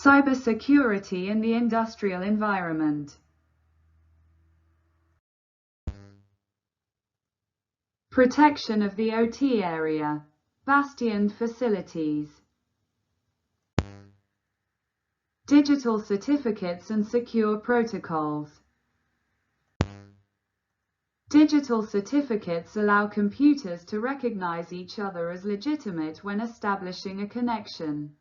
Cybersecurity in the industrial environment. Protection of the OT area. Bastioned facilities. Digital certificates and secure protocols. Digital certificates allow computers to recognize each other as legitimate when establishing a connection.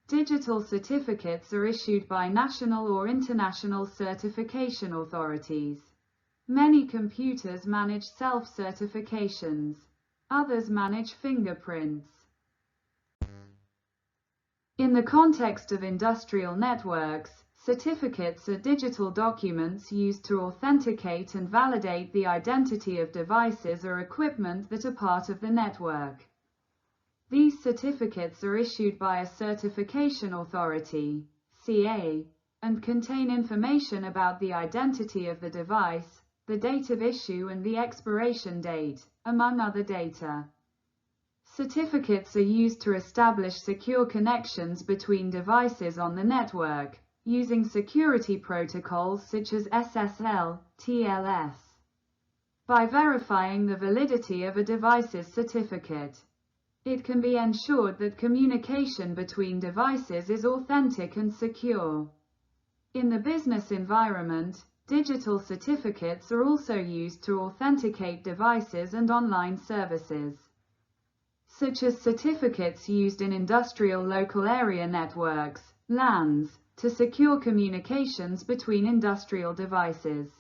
Digital certificates are issued by national or international certification authorities. Many computers manage self-certifications. Others manage fingerprints. In the context of industrial networks, certificates are digital documents used to authenticate and validate the identity of devices or equipment that are part of the network. These certificates are issued by a certification authority, CA, and contain information about the identity of the device, the date of issue and the expiration date, among other data. Certificates are used to establish secure connections between devices on the network, using security protocols such as SSL, TLS. By verifying the validity of a device's certificate, it can be ensured that communication between devices is authentic and secure. In the business environment, digital certificates are also used to authenticate devices and online services, such as certificates used in industrial local area networks, LANs, to secure communications between industrial devices.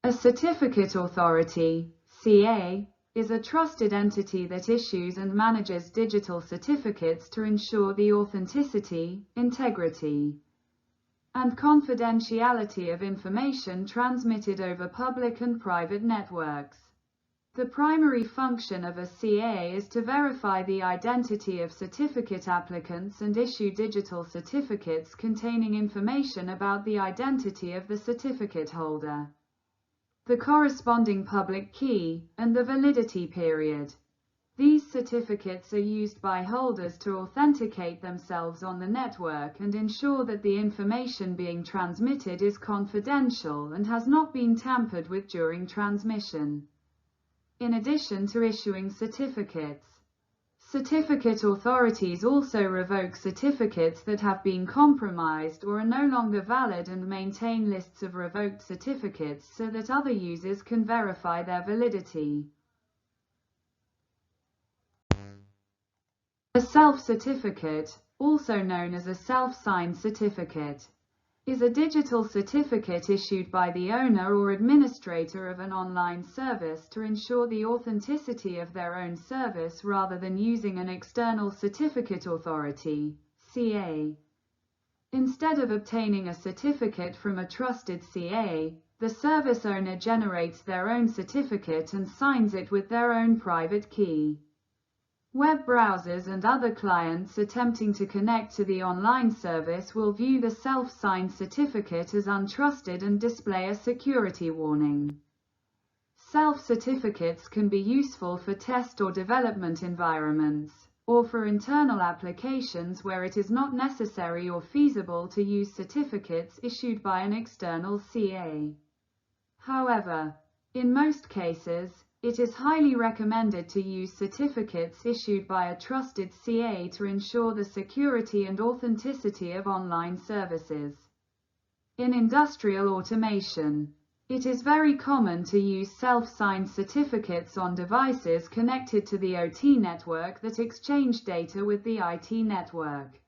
A certificate authority, CA, is a trusted entity that issues and manages digital certificates to ensure the authenticity, integrity, and confidentiality of information transmitted over public and private networks. The primary function of a CA is to verify the identity of certificate applicants and issue digital certificates containing information about the identity of the certificate holder, the corresponding public key, and the validity period. These certificates are used by holders to authenticate themselves on the network and ensure that the information being transmitted is confidential and has not been tampered with during transmission. In addition to issuing certificates, certificate authorities also revoke certificates that have been compromised or are no longer valid and maintain lists of revoked certificates so that other users can verify their validity. A self-certificate, also known as a self-signed certificate, is a digital certificate issued by the owner or administrator of an online service to ensure the authenticity of their own service rather than using an external certificate authority, CA. Instead of obtaining a certificate from a trusted CA, the service owner generates their own certificate and signs it with their own private key. Web browsers and other clients attempting to connect to the online service will view the self-signed certificate as untrusted and display a security warning. Self-certificates can be useful for test or development environments, or for internal applications where it is not necessary or feasible to use certificates issued by an external CA. However, in most cases, it is highly recommended to use certificates issued by a trusted CA to ensure the security and authenticity of online services. In industrial automation, it is very common to use self-signed certificates on devices connected to the OT network that exchange data with the IT network.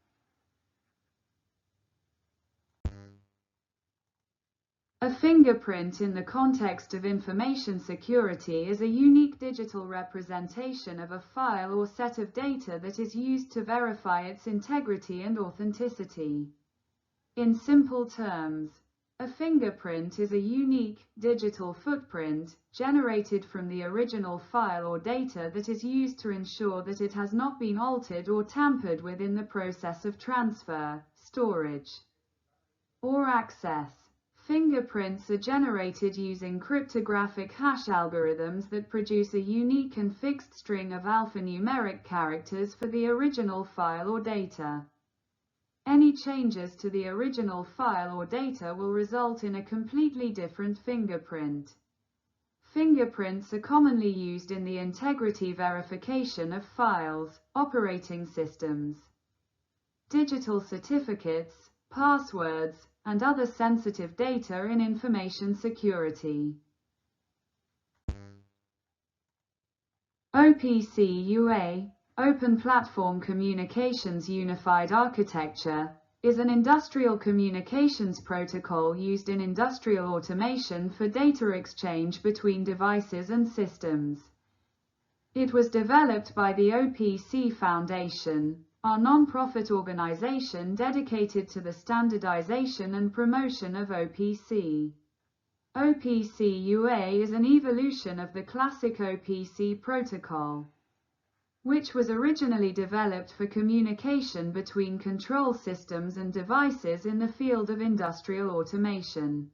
A fingerprint in the context of information security is a unique digital representation of a file or set of data that is used to verify its integrity and authenticity. In simple terms, a fingerprint is a unique, digital footprint, generated from the original file or data that is used to ensure that it has not been altered or tampered with in the process of transfer, storage, or access. Fingerprints are generated using cryptographic hash algorithms that produce a unique and fixed string of alphanumeric characters for the original file or data. Any changes to the original file or data will result in a completely different fingerprint. Fingerprints are commonly used in the integrity verification of files, operating systems, digital certificates, passwords, and other sensitive data in information security. OPC UA, Open Platform Communications Unified Architecture, is an industrial communications protocol used in industrial automation for data exchange between devices and systems. It was developed by the OPC Foundation, a non-profit organization dedicated to the standardization and promotion of OPC. OPC UA is an evolution of the classic OPC protocol, which was originally developed for communication between control systems and devices in the field of industrial automation.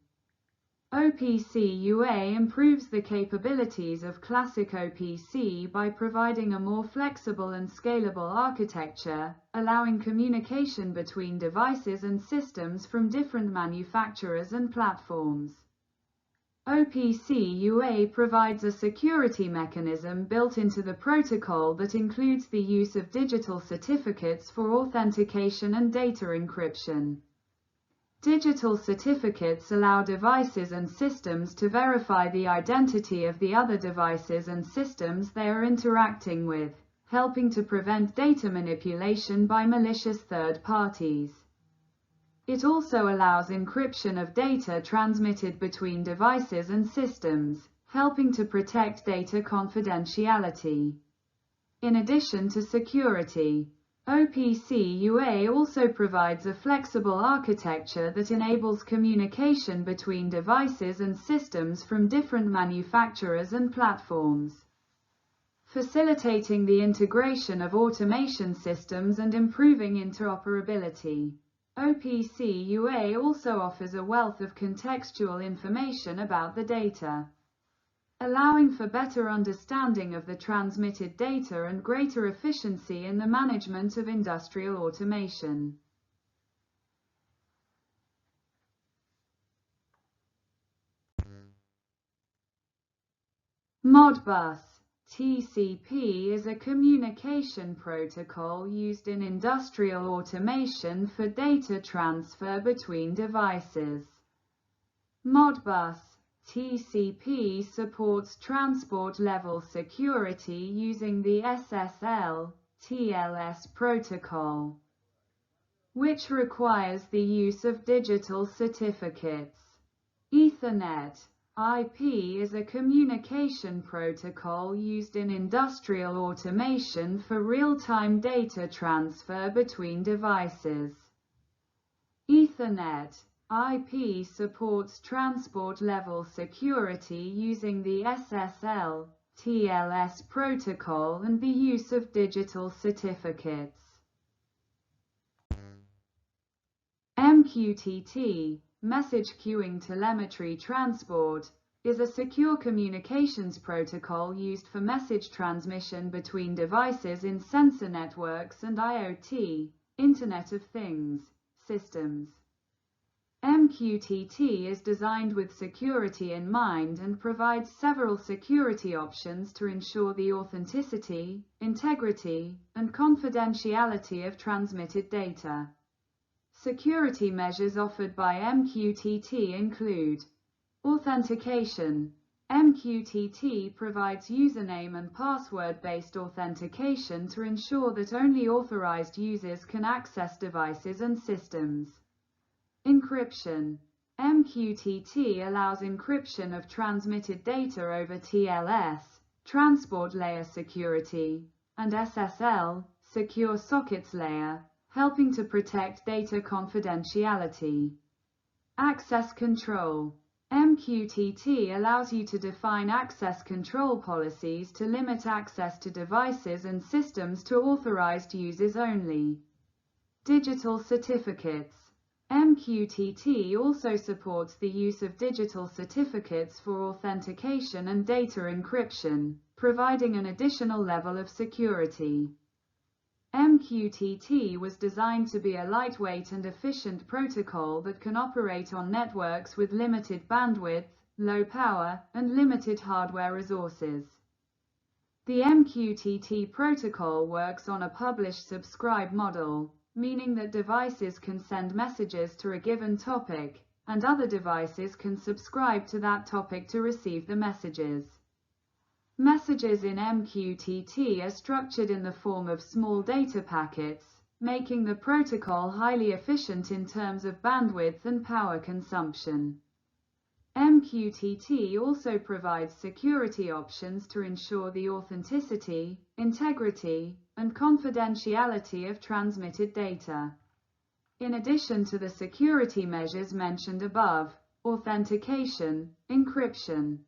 OPC UA improves the capabilities of classic OPC by providing a more flexible and scalable architecture, allowing communication between devices and systems from different manufacturers and platforms. OPC UA provides a security mechanism built into the protocol that includes the use of digital certificates for authentication and data encryption. Digital certificates allow devices and systems to verify the identity of the other devices and systems they are interacting with, helping to prevent data manipulation by malicious third parties. It also allows encryption of data transmitted between devices and systems, helping to protect data confidentiality. In addition to security, OPC UA also provides a flexible architecture that enables communication between devices and systems from different manufacturers and platforms, facilitating the integration of automation systems and improving interoperability. OPC UA also offers a wealth of contextual information about the data, allowing for better understanding of the transmitted data and greater efficiency in the management of industrial automation. Modbus (TCP) is a communication protocol used in industrial automation for data transfer between devices. Modbus TCP supports transport-level security using the SSL/TLS protocol, which requires the use of digital certificates. Ethernet IP is a communication protocol used in industrial automation for real-time data transfer between devices. Ethernet IP supports transport-level security using the SSL/TLS protocol and the use of digital certificates. MQTT, Message Queuing Telemetry Transport, is a secure communications protocol used for message transmission between devices in sensor networks and IoT, Internet of Things, systems. MQTT is designed with security in mind and provides several security options to ensure the authenticity, integrity, and confidentiality of transmitted data. Security measures offered by MQTT include authentication. MQTT provides username and password-based authentication to ensure that only authorized users can access devices and systems. Encryption. MQTT allows encryption of transmitted data over TLS, Transport Layer Security, and SSL, Secure Sockets Layer, helping to protect data confidentiality. Access control. MQTT allows you to define access control policies to limit access to devices and systems to authorized users only. Digital certificates. MQTT also supports the use of digital certificates for authentication and data encryption, providing an additional level of security. MQTT was designed to be a lightweight and efficient protocol that can operate on networks with limited bandwidth, low power, and limited hardware resources. The MQTT protocol works on a publish-subscribe model, meaning that devices can send messages to a given topic, and other devices can subscribe to that topic to receive the messages. Messages in MQTT are structured in the form of small data packets, making the protocol highly efficient in terms of bandwidth and power consumption. MQTT also provides security options to ensure the authenticity, integrity, and confidentiality of transmitted data. In addition to the security measures mentioned above, authentication, encryption,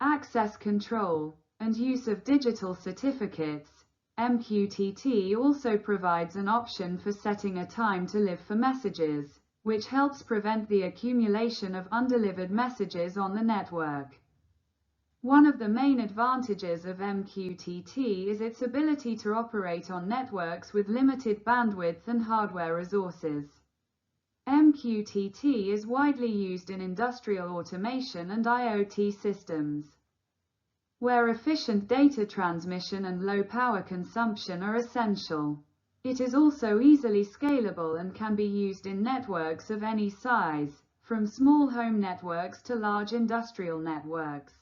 access control, and use of digital certificates, MQTT also provides an option for setting a time to live for messages, which helps prevent the accumulation of undelivered messages on the network. One of the main advantages of MQTT is its ability to operate on networks with limited bandwidth and hardware resources. MQTT is widely used in industrial automation and IoT systems, where efficient data transmission and low power consumption are essential. It is also easily scalable and can be used in networks of any size, from small home networks to large industrial networks.